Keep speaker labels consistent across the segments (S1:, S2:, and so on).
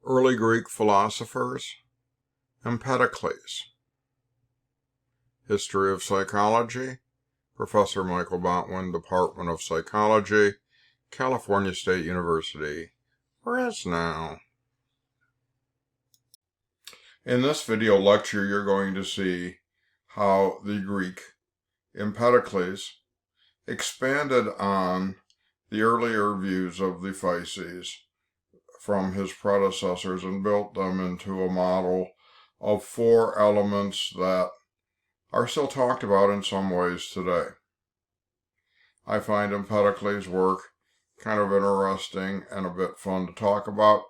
S1: Early Greek philosophers, Empedocles. History of Psychology, Professor Michael Botwin, Department of Psychology, California State University, Fresno. In this video lecture, you're going to see how the Greek Empedocles expanded on the earlier views of the physis from his predecessors and built them into a model of four elements that are still talked about in some ways today. I find Empedocles' work kind of interesting and a bit fun to talk about.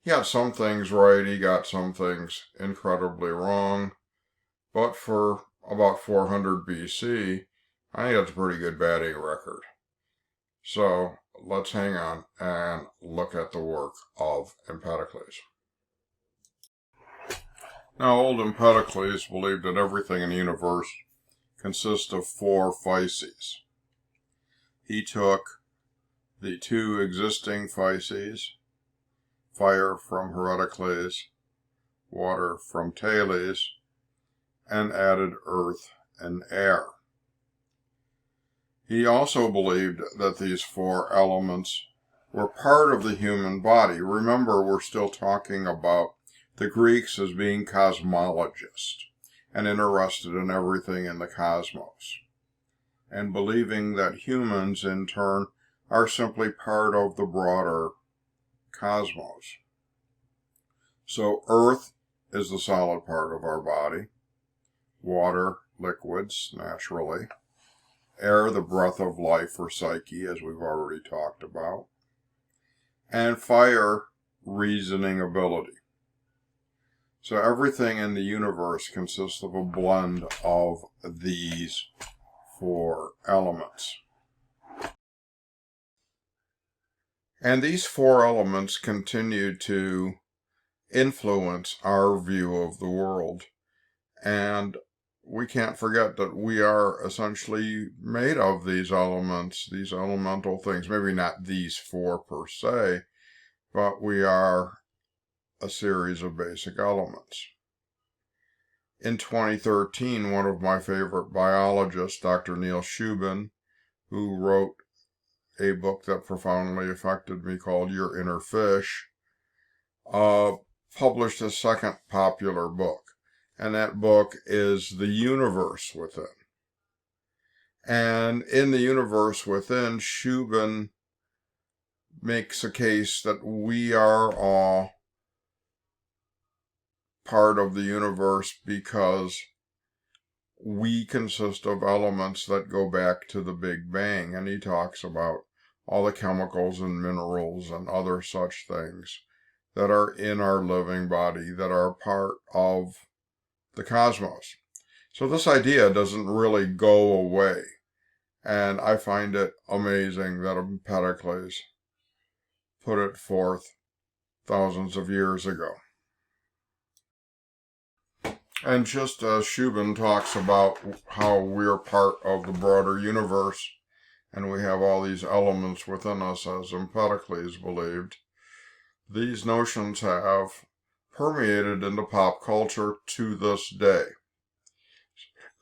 S1: He got some things right, he got some things incredibly wrong, but for about 400 BC, I think that's a pretty good batting record. So let's hang on and look at the work of Empedocles. Now, old Empedocles believed that everything in the universe consists of four physes. He took the two existing physes, fire from Heracles, water from Thales, and added earth and air. He also believed that these four elements were part of the human body. Remember, we're still talking about the Greeks as being cosmologists and interested in everything in the cosmos, and believing that humans, in turn, are simply part of the broader cosmos. So earth is the solid part of our body, water, liquids, naturally, air, the breath of life or psyche, as we've already talked about, and fire, reasoning ability. So everything in the universe consists of a blend of these four elements. And these four elements continue to influence our view of the world. And we can't forget that we are essentially made of these elements, these elemental things. Maybe not these four per se, but we are a series of basic elements. In 2013, one of my favorite biologists, Dr. Neil Shubin, who wrote a book that profoundly affected me called Your Inner Fish, published a second popular book. And that book is The Universe Within. And in The Universe Within, Shubin makes a case that we are all part of the universe because we consist of elements that go back to the Big Bang. And he talks about all the chemicals and minerals and other such things that are in our living body that are part of the cosmos. So this idea doesn't really go away, and I find it amazing that Empedocles put it forth thousands of years ago. And just as Shubin talks about how we're part of the broader universe, and we have all these elements within us, as Empedocles believed, these notions have permeated into pop culture to this day.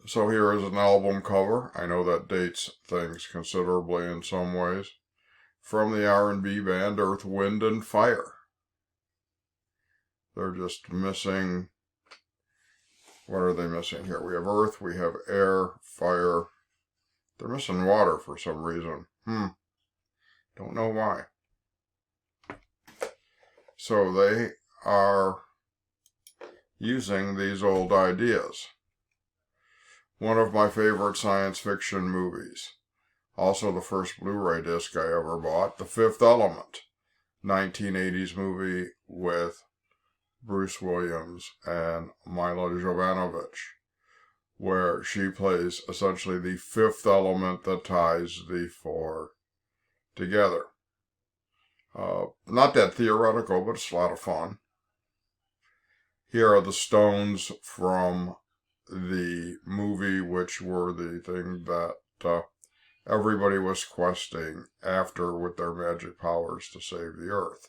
S1: So here is an album cover. I know that dates things considerably in some ways. From the R&B band Earth, Wind, and Fire. They're just missing... What are they missing here? We have earth, we have air, fire. They're missing water for some reason. Don't know why. So they are using these old ideas. One of my favorite science fiction movies, also the first Blu-ray disc I ever bought, The Fifth Element, 1980s movie with Bruce Williams and Mila Jovanovic, where she plays essentially the fifth element that ties the four together. Not that theoretical, but it's a lot of fun. Here are the stones from the movie, which were the thing that everybody was questing after with their magic powers to save the Earth.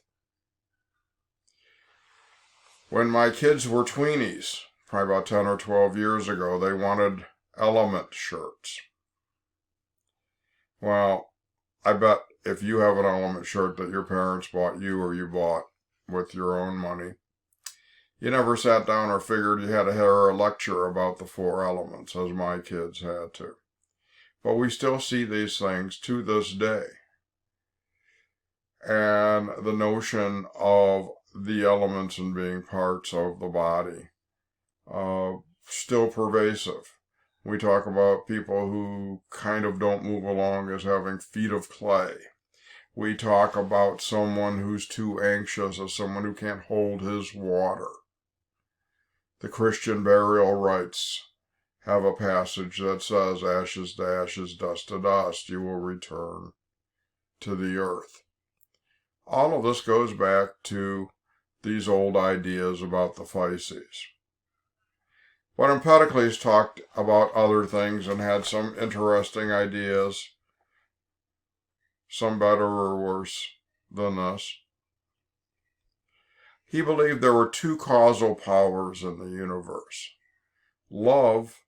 S1: When my kids were tweenies, probably about 10 or 12 years ago, they wanted element shirts. Well, I bet if you have an element shirt that your parents bought you or you bought with your own money, you never sat down or figured you had to hear a lecture about the four elements, as my kids had to. But we still see these things to this day. And the notion of the elements and being parts of the body, still pervasive. We talk about people who kind of don't move along as having feet of clay. We talk about someone who's too anxious as someone who can't hold his water. The Christian burial rites have a passage that says, ashes to ashes, dust to dust, you will return to the earth. All of this goes back to these old ideas about the physis. But Empedocles talked about other things and had some interesting ideas, some better or worse than this. He believed there were two causal powers in the universe. Love,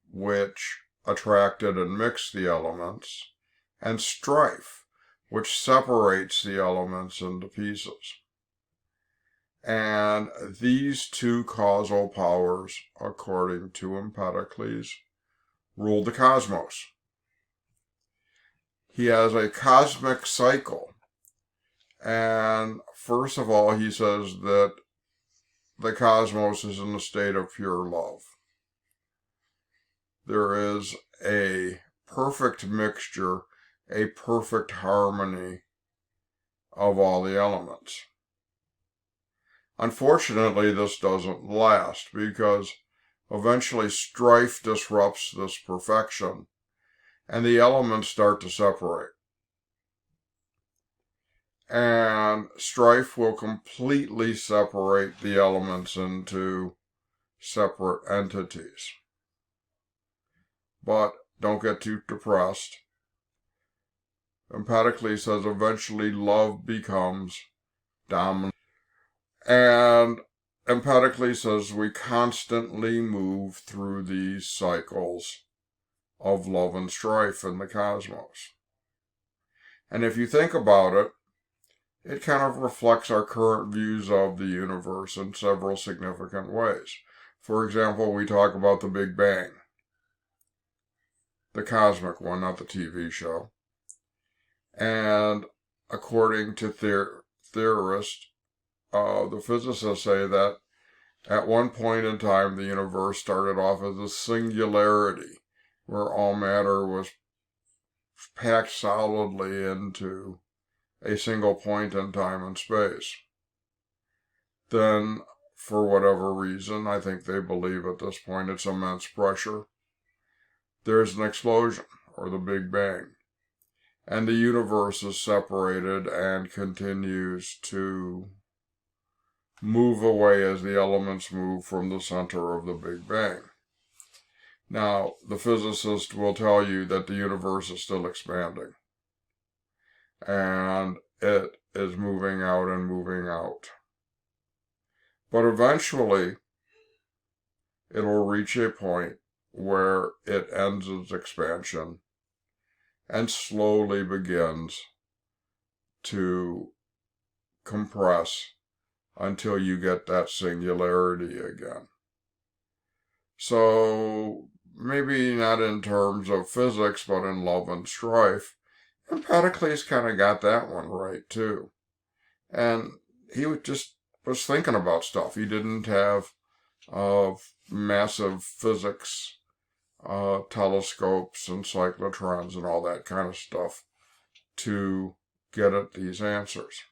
S1: which attracted and mixed the elements, and strife, which separates the elements into pieces. And these two causal powers, according to Empedocles, ruled the cosmos. He has a cosmic cycle. And first of all, he says that the cosmos is in a state of pure love. There is a perfect mixture, a perfect harmony of all the elements. Unfortunately, this doesn't last because eventually strife disrupts this perfection and the elements start to separate. And strife will completely separate the elements into separate entities. But don't get too depressed. Empedocles says eventually love becomes dominant. And Empedocles says we constantly move through these cycles of love and strife in the cosmos. And if you think about it, it kind of reflects our current views of the universe in several significant ways. For example, we talk about the Big Bang. The cosmic one, not the TV show. And according to theorists, the physicists say that at one point in time the universe started off as a singularity, where all matter was packed solidly into a single point in time and space. Then, for whatever reason, I think they believe at this point it's immense pressure, there's an explosion, or the Big Bang. And the universe is separated and continues to move away as the elements move from the center of the Big Bang. Now, the physicist will tell you that the universe is still expanding. And it is moving out and moving out. But eventually, it'll reach a point where it ends its expansion and slowly begins to compress until you get that singularity again. So, maybe not in terms of physics, but in love and strife, Empedocles kind of got that one right, too. And he just was thinking about stuff. He didn't have massive physics, telescopes and cyclotrons and all that kind of stuff to get at these answers.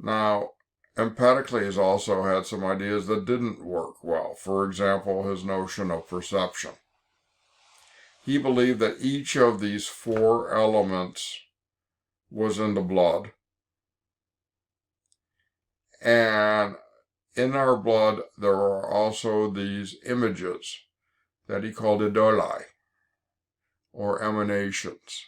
S1: Now, Empedocles also had some ideas that didn't work well. For example, his notion of perception. He believed that each of these four elements was in the blood. And in our blood, there are also these images that he called idolai, or emanations.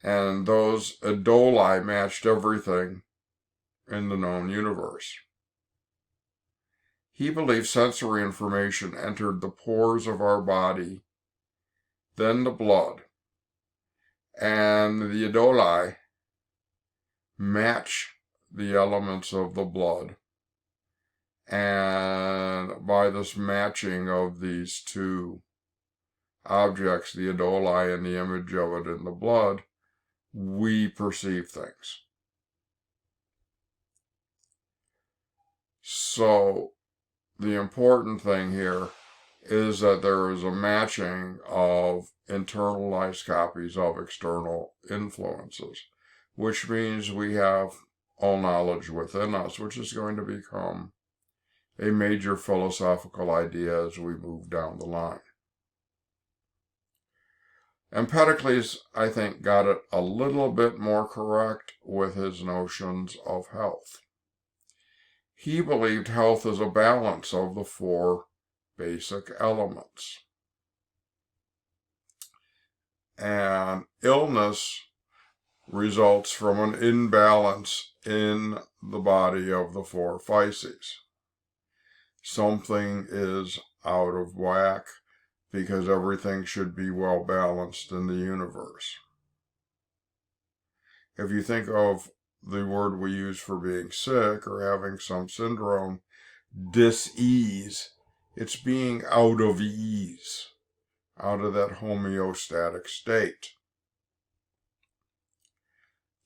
S1: And those Idoli matched everything in the known universe. He believed sensory information entered the pores of our body, then the blood, and the Idoli match the elements of the blood. And by this matching of these two objects, the Idoli and the image of it in the blood, we perceive things. So the important thing here is that there is a matching of internalized copies of external influences, which means we have all knowledge within us, which is going to become a major philosophical idea as we move down the line. Empedocles, I think, got it a little bit more correct with his notions of health. He believed health is a balance of the four basic elements. And illness results from an imbalance in the body of the four physes. Something is out of whack because everything should be well balanced in the universe. If you think of the word we use for being sick or having some syndrome, dis-ease, it's being out of ease, out of that homeostatic state.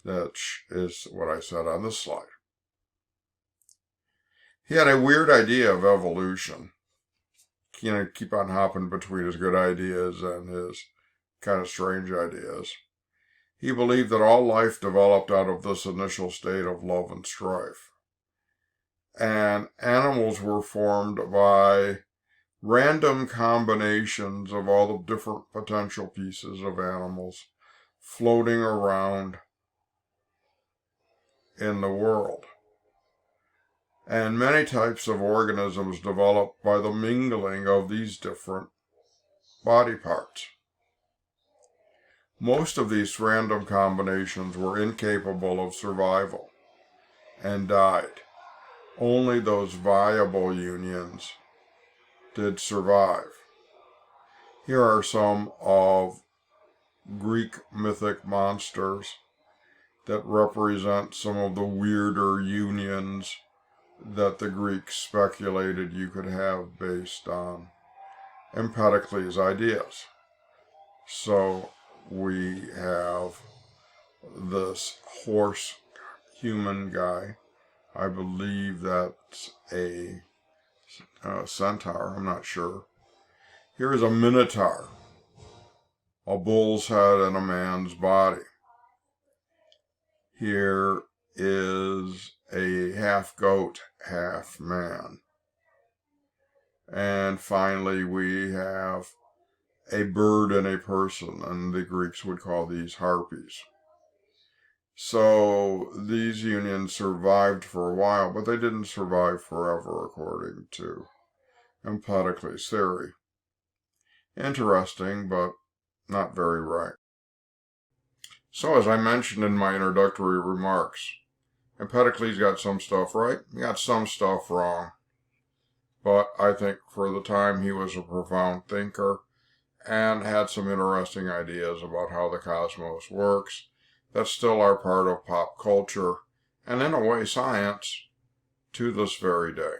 S1: That is what I said on this slide. He had a weird idea of evolution. Keep on hopping between his good ideas and his kind of strange ideas. He believed that all life developed out of this initial state of love and strife. And animals were formed by random combinations of all the different potential pieces of animals floating around in the world. And many types of organisms developed by the mingling of these different body parts. Most of these random combinations were incapable of survival and died. Only those viable unions did survive. Here are some of Greek mythic monsters that represent some of the weirder unions that the Greeks speculated you could have based on Empedocles' ideas. So we have this horse human guy. I believe that's a centaur, I'm not sure. Here's a minotaur, a bull's head in a man's body. Here is a half goat, half man. And finally we have a bird and a person, and the Greeks would call these harpies. So these unions survived for a while, but they didn't survive forever, according to Empedocles' theory. Interesting, but not very right. So as I mentioned in my introductory remarks, Empedocles got some stuff right, he got some stuff wrong. But I think for the time he was a profound thinker and had some interesting ideas about how the cosmos works that still are part of pop culture and in a way science to this very day.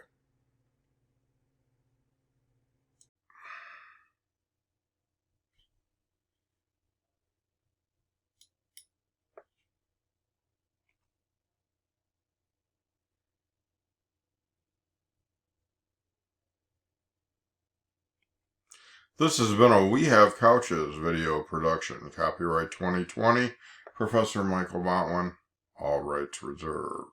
S1: This has been a We Have Couches video production. Copyright 2020, Professor Michael Botwin, all rights reserved.